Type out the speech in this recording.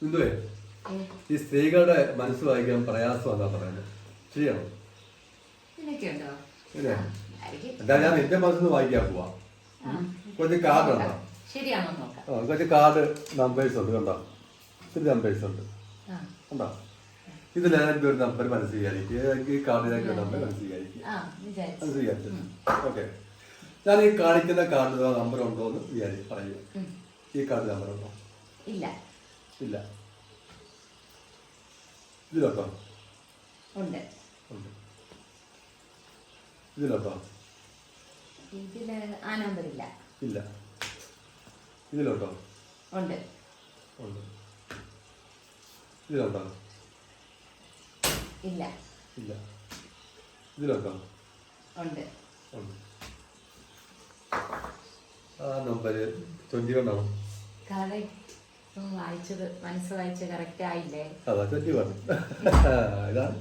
എന്തുവേ ഈ സ്ത്രീകളുടെ മനസ്സ് വായിക്കാൻ പ്രയാസമാണെന്നാ പറയുന്നത്. ശരിയാണോ? എന്താ ഞാൻ നിന്റെ മനസ്സിന്ന് വായിക്കാൻ പോവാ. കുറച്ച് കാർഡ് ഉണ്ടോ? കുറച്ച് കാർഡ് നമ്പേഴ്സ് ഉണ്ട് കണ്ടോ? ഒത്തിരി നമ്പേഴ്സ് ഉണ്ട് കണ്ടോ? ഇതിലേതൊക്കെ ഒരു നമ്പർ മനസ്സിൽ വിചാരിക്കുക. ഈ കാർഡിലേക്ക് നമ്പർ മനസ്സിൽ വിചാരിച്ചു. ഓക്കെ, ഞാൻ ഈ കാണിക്കുന്ന കാർഡിൽ നമ്പർ ഉണ്ടോ എന്ന് പറയുക. ഈ കാർഡിൽ നമ്പർ ഉണ്ടോ? ഇല്ല. ഇതിലോട്ടോ? ഉണ്ട്. ഇതിലോട്ടോ? ഇല്ല. ഇതിലോട്ടോ? ഉണ്ട്. ഇതിലോട്ടോ? ഇല്ല. ഇതിലോട്ടോ? ഉണ്ട്. ആ നമ്പര് 21 ആണോ? വായിച്ചത് മനസ്സ് വായിച്ച് കറക്റ്റ് ആയില്ലേ? അതാ 21. ഇതാണ്